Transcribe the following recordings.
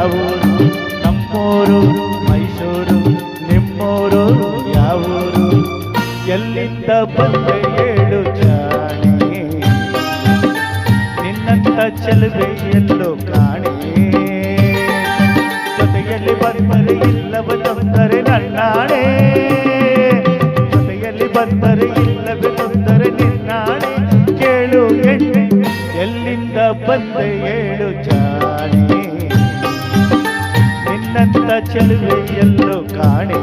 ಯಾವೂರು ನಮ್ಮೂರು ಮೈಸೂರು ನಿಮ್ಮೂರು ಯಾವೂರು ಎಲ್ಲಿಂದ ಬಂದೆ ಹೇಳು ಜಾಣೆ ನಿನ್ನಂತ ಚೆಲುವೆ ಎಲ್ಲೋ ಕಾಣೆ ಜೊತೆಯಲ್ಲಿ ಬಂದರೆ ಇಲ್ಲವ ತೊಂದರೆ ನನ್ನಾಣೆ ಜೊತೆಯಲ್ಲಿ ಬಂದರೆ ಇಲ್ಲವೇ ತೊಂದರೆ ನಿನ್ನಾಣೆ ಕೇಳು ಎಣ್ಣೆ ಎಲ್ಲಿಂದ ಬಂದೆ ಹೇಳು ಜಾಣೆ ನಿನ್ನಂತ ಚೆಲುವೆ ಎಲ್ಲೋ ಕಾಣೆ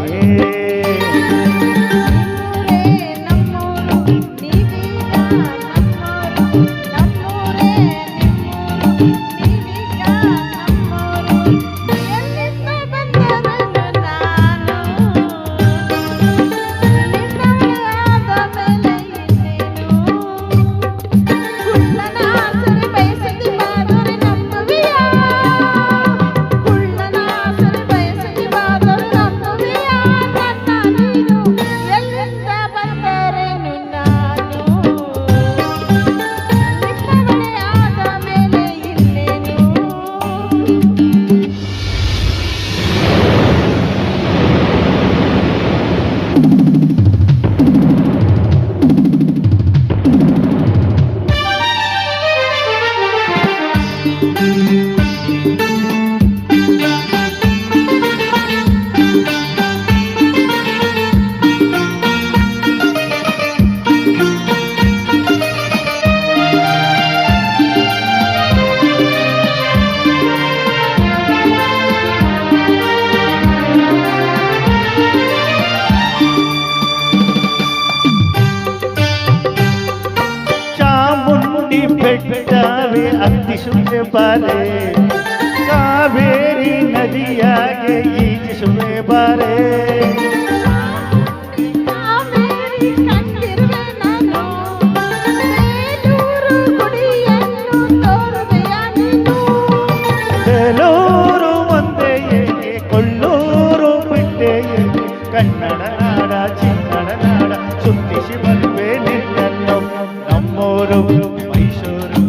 ಬೆಟ್ಟವೇ ಹತ್ತಿಸುವೆ ಬಾರೆ ಕಾವೇರಿ ನದಿಯಾಗೆ ಈಜಿಸುವೆ ಬಾರೆ ಬೇಲೂರು ಒಂದೆಯೇ ಕೊಳ್ಳೂರು ಬಿಟ್ಟೆಯೇ ಕನ್ನಡ ನಾಡ ಚಿನ್ನಡ ನಾಡ ಸುತ್ತಿಸಿ ಬರುವೆ ನಿನ್ನನ್ನು ನಮ್ಮೂರು ಮೈಸೂರು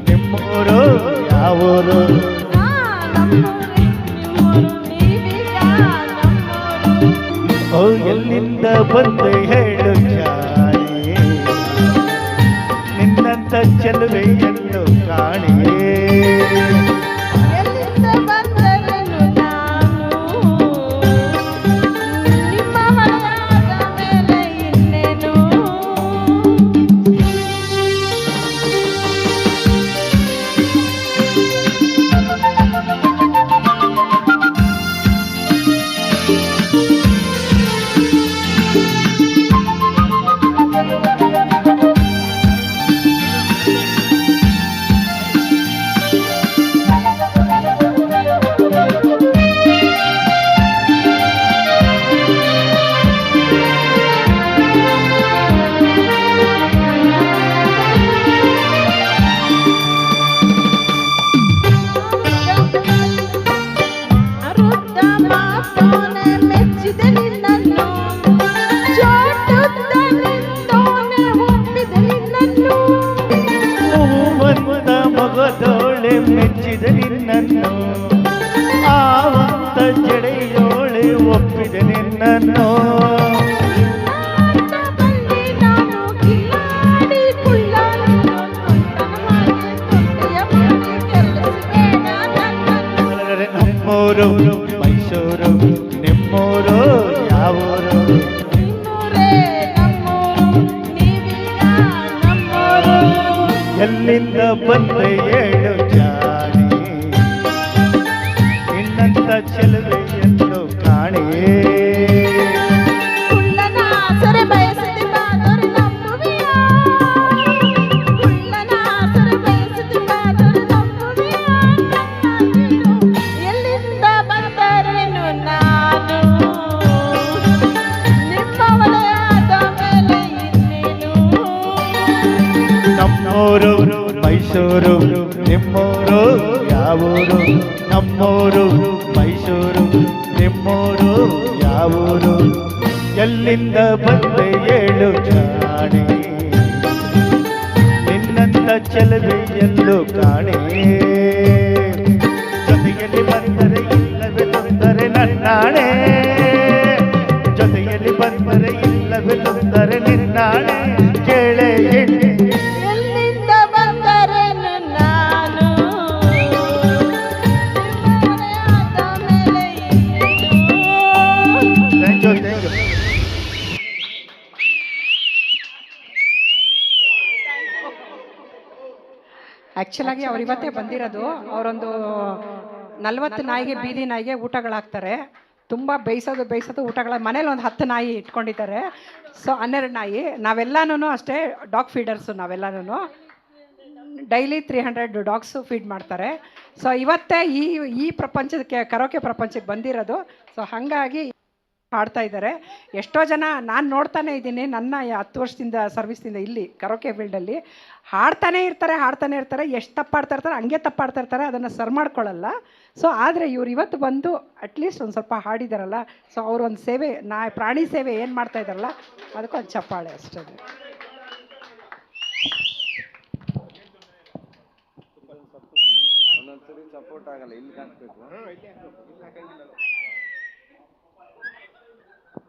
ನಿಮ್ಮೂರು ಯಾವೂರು ಓ ಎಲ್ಲಿಂದ ಬಂದು ಹೇಳು ಜಾಣೆ ನಿನ್ನಂತ ಚೆಲುವೆ ಎಲ್ಲೋ ಕಾಣೆ ಮಗದೋಳೆ ಮೆಚ್ಚಿದ ನಿನ್ನನ್ನು ಆವಂತ ಜಡೆಯೋಳೆ ಒಪ್ಪಿದ ನಿನ್ನನ್ನು ನಮ್ಮೂರು ಮೈಸೂರು ನಿಮ್ಮೂರು ಯಾವೂರು ಎಲ್ಲಿಂದ ಬಂದೆ ಹೇಳು ಜಾಣೆ ನಿನ್ನಂತ ಚೆಲುವೆ ಎಲ್ಲೋ ಕಾಣೆ ನಮ್ಮೂರು ಮೈಸೂರು ನಿಮ್ಮೂರು ಯಾವೂರು ನಮ್ಮೂರು ಮೈಸೂರು ನಿಮ್ಮೂರು ಯಾವೂರು ಎಲ್ಲಿಂದ ಬಂದೆ ಹೇಳು ಜಾಣೆ ನಿನ್ನಂತ ಚೆಲುವೆ ಎಲ್ಲೋ ಕಾಣೆ ಜೊತೆಯಲ್ಲಿ ಬಂದರೆ ನನ್ನಾಣೆ ಜೊತೆಯಲ್ಲಿ ಬಂದರೆ ಇಲ್ಲವೇ ತೊಂದರೆ ನಿನ್ನಾಣೆ ಕೇಳೆ ಹೆಣ್ಣೆ ಎಲ್ಲಿಂದ ಬಂದರೇನು ನಾನು ಆದ ಮೇಲೆ ಇನ್ನೇನು? Thank you thank you. ಆ್ಯಕ್ಚುಲಾಗಿ ಅವ್ರು ಇವತ್ತೇ ಬಂದಿರೋದು. ಅವರೊಂದು 40 ನಾಯಿಗೆ ಬೀದಿ ನಾಯಿಗೆ ಊಟಗಳಾಗ್ತಾರೆ. ತುಂಬ ಬೇಯಿಸೋದು ಊಟಗಳ ಮನೇಲಿ ಒಂದು 10 ನಾಯಿ ಇಟ್ಕೊಂಡಿದ್ದಾರೆ. ಸೊ 12 ನಾಯಿ. ನಾವೆಲ್ಲನೂ ಅಷ್ಟೇ ಡಾಗ್ ಫೀಡರ್ಸು. ನಾವೆಲ್ಲನೂ ಡೈಲಿ 300 ಡಾಗ್ಸು ಫೀಡ್ ಮಾಡ್ತಾರೆ. ಸೊ ಇವತ್ತೇ ಈ ಪ್ರಪಂಚಕ್ಕೆ ಕರೋಕೆ ಪ್ರಪಂಚಕ್ಕೆ ಬಂದಿರೋದು. ಸೊ ಹಾಗಾಗಿ ಹಾಡ್ತಾ ಇದ್ದಾರೆ. ಎಷ್ಟೋ ಜನ ನಾನು ನೋಡ್ತಾನೆ ಇದ್ದೀನಿ, ನನ್ನ 10 ವರ್ಷದಿಂದ ಸರ್ವಿಸ್ದಿಂದ ಇಲ್ಲಿ ಕರೋಕೆ ಫೀಲ್ಡಲ್ಲಿ ಹಾಡ್ತಾನೆ ಇರ್ತಾರೆ. ಎಷ್ಟು ತಪ್ಪಾಡ್ತಾ ಇರ್ತಾರೆ, ಹಂಗೆ ತಪ್ಪಾಡ್ತಾ ಇರ್ತಾರೆ, ಅದನ್ನು ಸರ್ ಮಾಡ್ಕೊಳ್ಳಲ್ಲ. ಸೊ ಆದರೆ ಇವ್ರು ಇವತ್ತು ಬಂದು ಅಟ್ಲೀಸ್ಟ್ ಒಂದು ಸ್ವಲ್ಪ ಹಾಡಿದಾರಲ್ಲ. ಸೊ ಅವರೊಂದು ಸೇವೆ, ಪ್ರಾಣಿ ಸೇವೆ ಏನು ಮಾಡ್ತಾ ಇದ್ದಾರಲ್ಲ, ಅದಕ್ಕೊಂದು ಚಪ್ಪಾಳೆ ಅಷ್ಟೇ. ಒಂದೊಂದ್ಸರಿ ಸಪೋರ್ಟ್ ಆಗಲ್ಲ, ಇಲ್ಲಿ ಕಾಣಿಸ್ಬೇಕು.